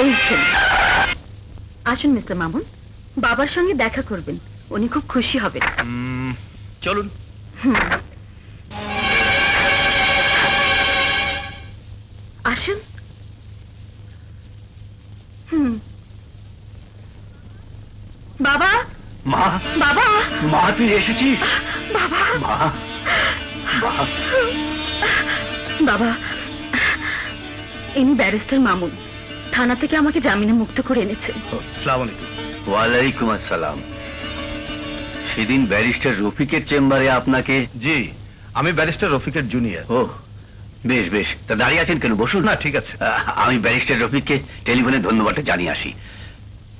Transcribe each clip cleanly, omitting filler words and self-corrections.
বলছেন? আসুন মিস্টার মামুন, বাবার সঙ্গে দেখা করবেন, উনি খুব খুশি হবেন। চলুন। আসুন। বাবা, মা, বাবা, মা তুই এসেছিস? বাবা, মা, বাবা, ইনি ব্যারিস্টার মামুন, থানা থেকে আমাকে জামিনে মুক্ত করে এনেছেন। আসসালামু আলাইকুম। ওয়ালাইকুম আসসালাম। সেদিন ব্যারিস্টার রফিকের চেম্বারে আপনাকে? জি, আমি ব্যারিস্টার রফিকের জুনিয়র। ও বেশ বেশ, তা দাঁড়িয়ে আছেন কেন, বসুন। না, ঠিক আছে। আমি ব্যারিস্টার রফিককে টেলিফোনে ধন্যবাদটা জানিয়ে আসি।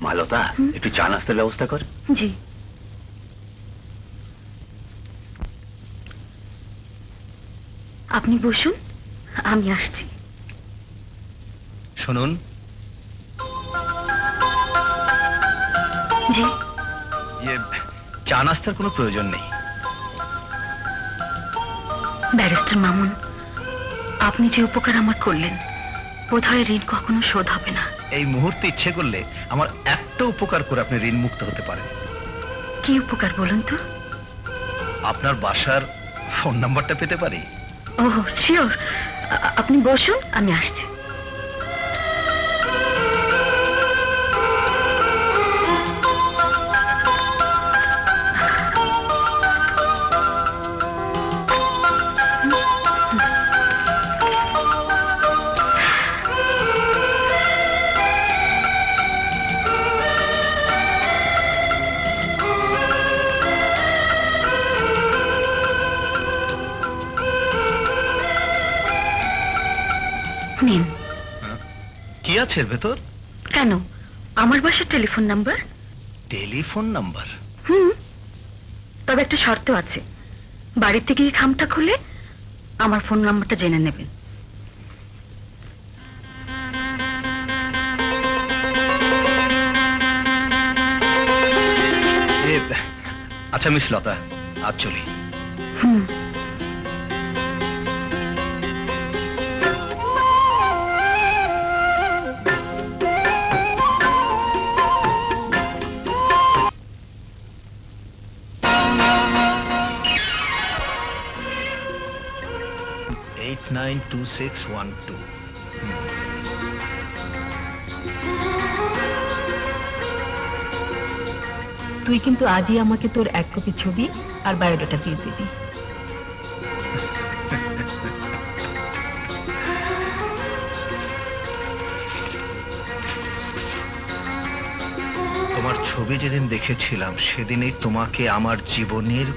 মালতা, একটু চা নাস্তার ব্যবস্থা কর। জি। আপনি বসুন, আমি আসছি। শুনুন, জি। চা নাস্তার কোনো প্রয়োজন নেই। ব্যারিস্টার মামুন, আপনি যে উপকার আমার করলেন, বোধহয় ঋণ কখনো শোধ হবে না। এই মুহূর্তে ইচ্ছে করলে আমার একটা উপকার করে আপনি ঋণ মুক্ত হতে পারেন। কি উপকার বলুন তো? আপনার বাসার ফোন নাম্বারটা পেতে পারি? ওহ শিওর, আপনি বসুন, আমি আসছি। নিন। কি আছে এর ভেতর? কেন, আমার বাসার টেলিফোন নাম্বার। Telephone number? তবে একটা শর্ত আছে, বাড়ি থেকে এই খামটা খুলে আমার ফোন নাম্বারটা জেনে নেবেন। আচ্ছা মিস লতা, আজ চলি। হুম। 892612। তুই কিন্তু আজই আমাকে তোর এক কপি ছবি আর বায়োডাটা দিয়ে দিবি। তোমার ছবি যেদিন দেখেছিলাম সেদিনই তোমাকে আমার জীবনের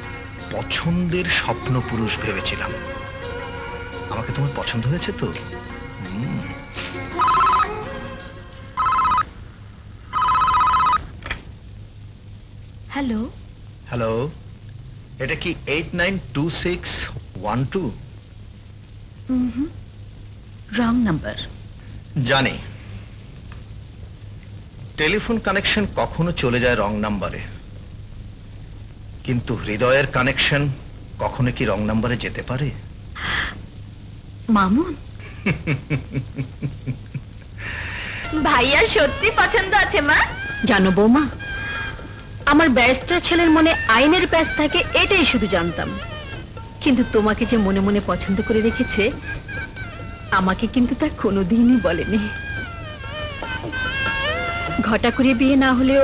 পছন্দের স্বপ্ন পুরুষ ভেবেছিলাম। আমাকে তোমার পছন্দ হয়েছে তো? হ্যালো। হ্যালো, এটা কি 892612? Wrong number. জানি, টেলিফোন কানেকশন কখনো চলে যায় রং নাম্বারে, কিন্তু হৃদয়ের কানেকশন কখনো কি রং নাম্বারে যেতে পারে? মামুন, ভাইয়ার সত্যি পছন্দ আছে মা। জানো বৌমা, আমার ব্যারিস্টার ছেলের মনে আইনের প্যাঁচ থাকে এটাই শুধু জানতাম, কিন্তু তোমাকে যে মনে মনে পছন্দ করে রেখেছে আমাকে কিন্তু তা কোনোদিনই বলেনি। ঘটা করে বিয়ে না হলেও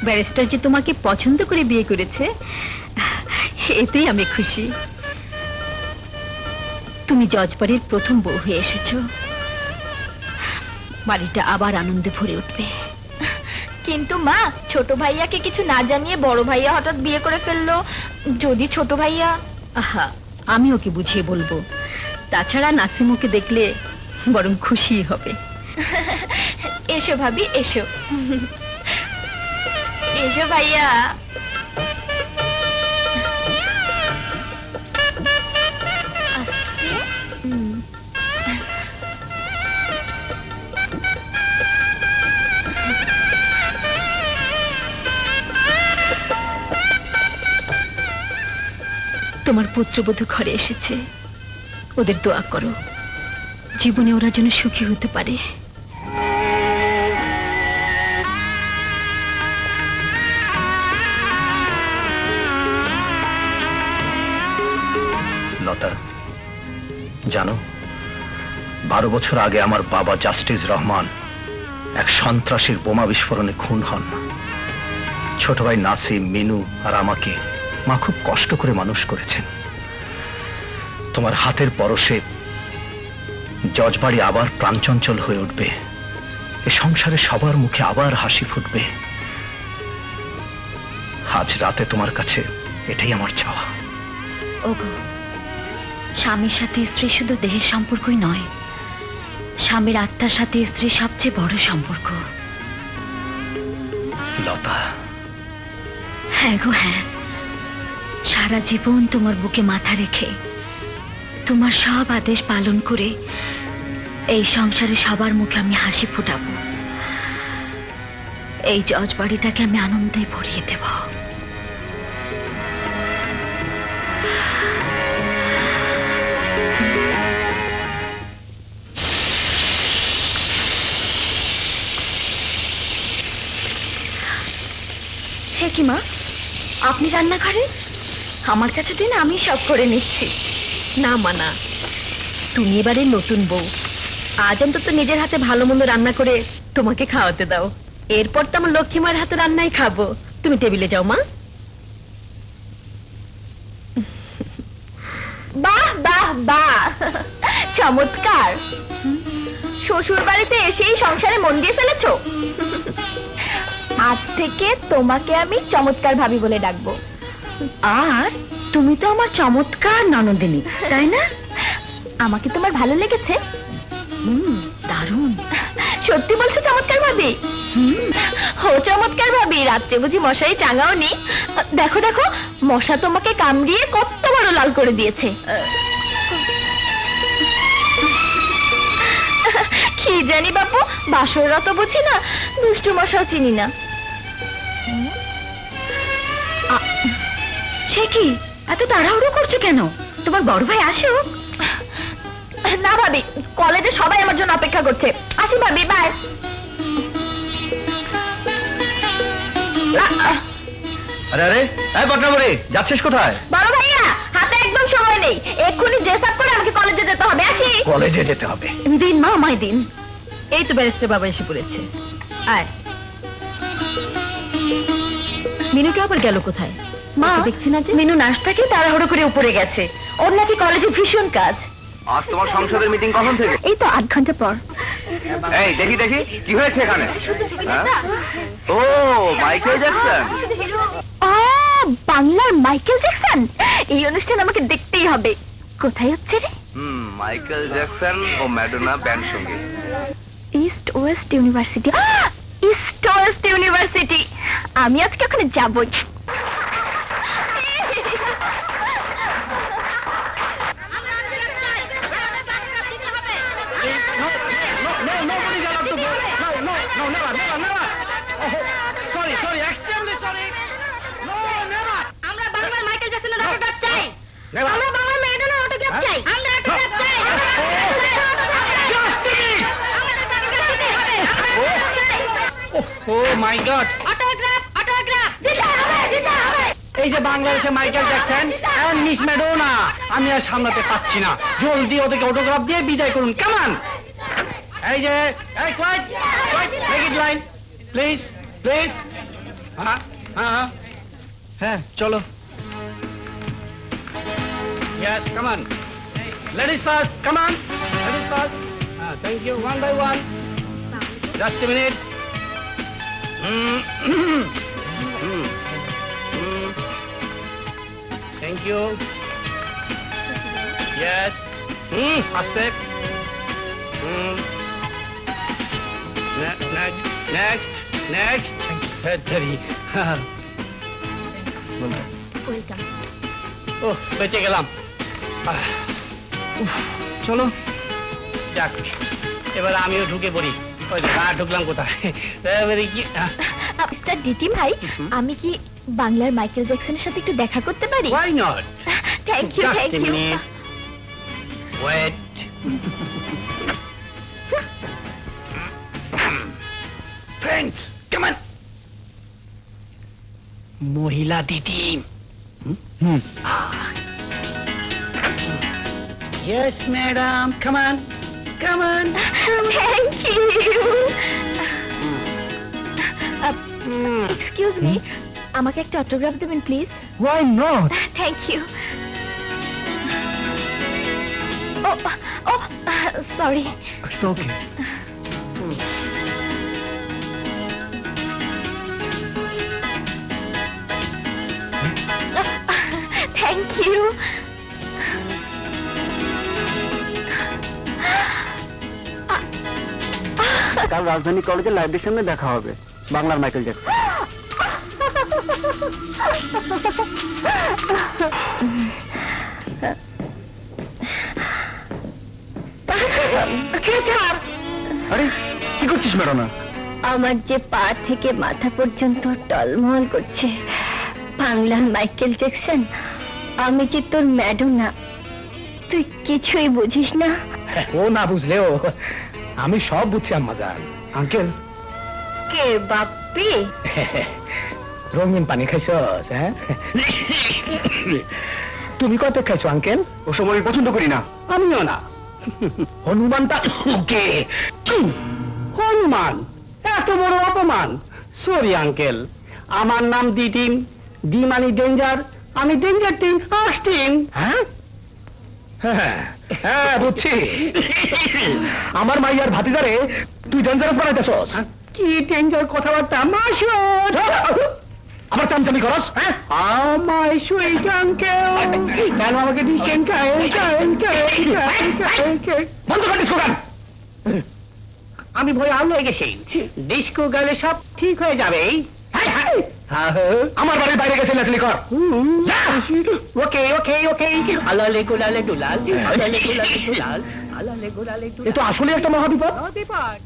ব্যারিস্টার যে তোমাকে পছন্দ করে বিয়ে করেছে এতেই আমি খুশি। তুমি জজবাড়ির প্রথম বউ হয়ে এসেছো, বাড়িটা আবার আনন্দে ভরে উঠবে। কিন্তু মা, ছোট ভাইয়াকে কিছু না জানিয়ে বড় ভাইয়া হঠাৎ বিয়ে করে ফেললো, যদি ছোট ভাইয়া... আহা, আমি ওকে বুঝিয়ে বলবো। তাছাড়া নাসিমুকে দেখলে বরং খুশি হবে। এসো ভাবি, এসো। এসো ভাইয়া। তোমার পুত্রবধূ ঘরে এসেছে, ওদের দোয়া করো, জীবনে ওরা যেন সুখী হতে পারে। জানো, 12 বছর আগে আমার বাবা জাস্টিস রহমান এক সন্ত্রাসীর বোমা বিস্ফোরণে খুন হন। ছোট ভাই নাসিম, মিনু আর আমাকে মা খুব কষ্ট করে মানুষ করেছেন। তোমার হাতের পরশে জজবাড়ি আবার প্রাণচঞ্চল হয়ে উঠবে, এ সংসারে সবার মুখে আবার হাসি ফুটবে। আজ রাতে তোমার কাছে এটাই আমার চাওয়া। ওগো, স্বামীর সাথে স্ত্রী শুধু দেহের সম্পর্কই নয়, স্বামীর আত্মার সাথে স্ত্রীর সবচেয়ে বড় সম্পর্ক। লতা, হ্যাঁ গো হ্যাঁ, সারা জীবন তোমার বুকে মাথা রেখে তোমার সব আদেশ পালন করে এই সংসারে সবার মুখে আমি হাসি ফুটাবো। এই জজবাড়িটাকে আমি আনন্দে ভরিয়ে দেব। হে কি মা, আপনি রান্নাঘরে? আমার কাছে দিন, আমি সব করে নিচ্ছি। না মা না, তুমি এবারে নতুন বউ, আজ অন্তত নিজের হাতে ভালো মন্দ রান্না করে তোমাকে খাওয়াতে দাও। এরপর তো আমার লক্ষ্মীমার হাতে রান্নাই খাবো। তুমি টেবিলে যাও মা। বাহ বাহ বাহ, চমৎকার। শ্বশুর বাড়িতে এসেই সংসারে মন দিয়ে ফেলেছো। আজ থেকে তোমাকে আমি চমৎকার ভাবি বলে ডাকবো। আর তুমি তো আমার চমৎকার ননদিনী, তাই না? আমাকে তোমার ভালো লেগেছে? দারুণ। সত্যি বলছো চমৎকার ভাবি? ও চমৎকার ভাবি, রাত্রে বুঝি মশারি টাঙাও নি? দেখো দেখো, মশা তোমাকে কামড়িয়ে কত বড় লাল করে দিয়েছে। কি জানি বাপু, বাসররা তো বুঝি না, দুষ্টু মশাও চিনি না। সে কি, এত তাড়াহুড়ো করছো কেন? তোমার বড় ভাই আসুক। না ভাবি, কলেজে সবাই আমার জন্য অপেক্ষা করছে। আসি ভাবি, বাই। আরে আরে, এই পটনাবড়ি, যাচ্ছিস কোথায়? বড় ভাইয়া, হাতে একদম সময় নেই, এক্ষুনি ড্রেস আপ করে আমাকে কলেজে যেতে হবে। আসি। কলেজে যেতে হবে? দিন মা, আমায় দিন। এই তো ব্যারিস্টার বাবা এসে পড়েছে। আয়। মিনুকে আবার গেল কোথায়? মা, দেখছি না যে। মিনু নাস্তাকে তাড়াহুড়ো করে উপরে গেছে, ওর নাকি কলেজে ভীষণ কাজ। আজ তোমার সংসদের মিটিং কখন থেকে? এই তো 8 ঘন্টা পর। এই দেখি দেখি, কি হয়েছে এখানে? হ্যাঁ? ও, মাইকেল জ্যাকসন। ও, বাংলার মাইকেল জ্যাকসন। এই অনুষ্ঠান আমাকে দেখতেই হবে। কোথায় হচ্ছে রে? মাইকেল জ্যাকসন ও ম্যাডোনা ব্যান্ড সঙ্গে। East West university. East West university, আমি আজকে ওখানে যাবই। আমরা বাংলার মাইকেল জ্যাকসনের অটোগ্রাফ চাই। আমরা বাংলার ম্যাডোনার অটোগ্রাফ চাই। আমরা অটোগ্রাফ চাই। ও মাই গড, অটোগ্রাফ অটোগ্রাফ দিতে হবে, দিতে হবে। এই যে বাংলাদেশে মাইকেল জ্যাকসন আর মিস ম্যাডোনা, আমি আর সামলাতে পারছি না। জলদি ওদেরকে অটোগ্রাফ দিয়ে বিদায় করুন। কামান। এই যে, এই quiet quiet, make it line please please. হ্যাঁ হ্যাঁ হ্যাঁ, চলো। Yes, come on. Ladies first, come on. Ladies first. Thank you, one by one. Just a minute. Thank you. Yes. Aste. Next, next, next. Very. Oh, বেঁচে গেলাম। চলো যাক, এবার আমিও ঢুকে পড়ি। ওই ঢুকলাম কোথায়? এবারে কি? মিস্টার ডিটি ভাই, আমি কি বাংলার মাইকেল জ্যাকসনের সাথে একটু দেখা করতে পারি? Why not? Thank you, Just thank a you. minute. Wait. Friends, come on. মহিলা দিদি। Yes, madam. Come on. Come on. Thank you excuse me আমাকে একটা অটোগ্রাফ দেবেন please Why not? Thank you ও ও sorry It's okay. Thank you কাল রাজধানী কলেজের লাইব্রেরির সামনে দেখা হবে বাংলার মাইকেল জ্যাকসন আরে কি করছিস ম্যাডাম? আমার যে পা থেকে মাথা পর্যন্ত টলমল করছে বাংলার মাইকেল জ্যাকসন, আমি কি তোর ম্যাডোনা? তুই কিছুই বুঝিস না। ও না বুঝলেও আমি সব বুঝছি আম্মা জান। আঙ্কেল, কে বাপ্পি? রঙিন পানি খাইছস? হ্যাঁ, তুমি কত খাইছো আঙ্কেল? ও সময় আমি পছন্দ করি না। আমিও না। হনুমানটা কে? হনুমান এত বড় অপমান। সরি আঙ্কেল, আমার নাম ডি টিম। ডি মানে ডেঞ্জার, আমি ডেঞ্জার টিম আস্টিন। হ্যাঁ হ্যাঁ হ্যাঁ, বুঝছি। আমার মাইয়ার ভাতিজারে তুই ডেঞ্জারাস বানাইতেছস। কি ডেঞ্জার কথাবার্তা মাসুদ। আবার চামচামি করস? হ্যাঁ, আমায় সুইট আঙ্কেল কেন আমাকে দিচ্ছেন? বন্ধ কর ডিস্কো গান। আমি ভয় আউল হয়ে গেছি। ডিস্কো গেলে সব ঠিক হয়ে যাবে। আমার বাড়ির বাইরে গেছে লেটলি কর। ওকে ওকে ওকে আলালে গুলালে দুলাল আলালে গুলালে দুলাল আলালে গুলালে এ তো আসলে একটা মহাবিপদ। দুলাল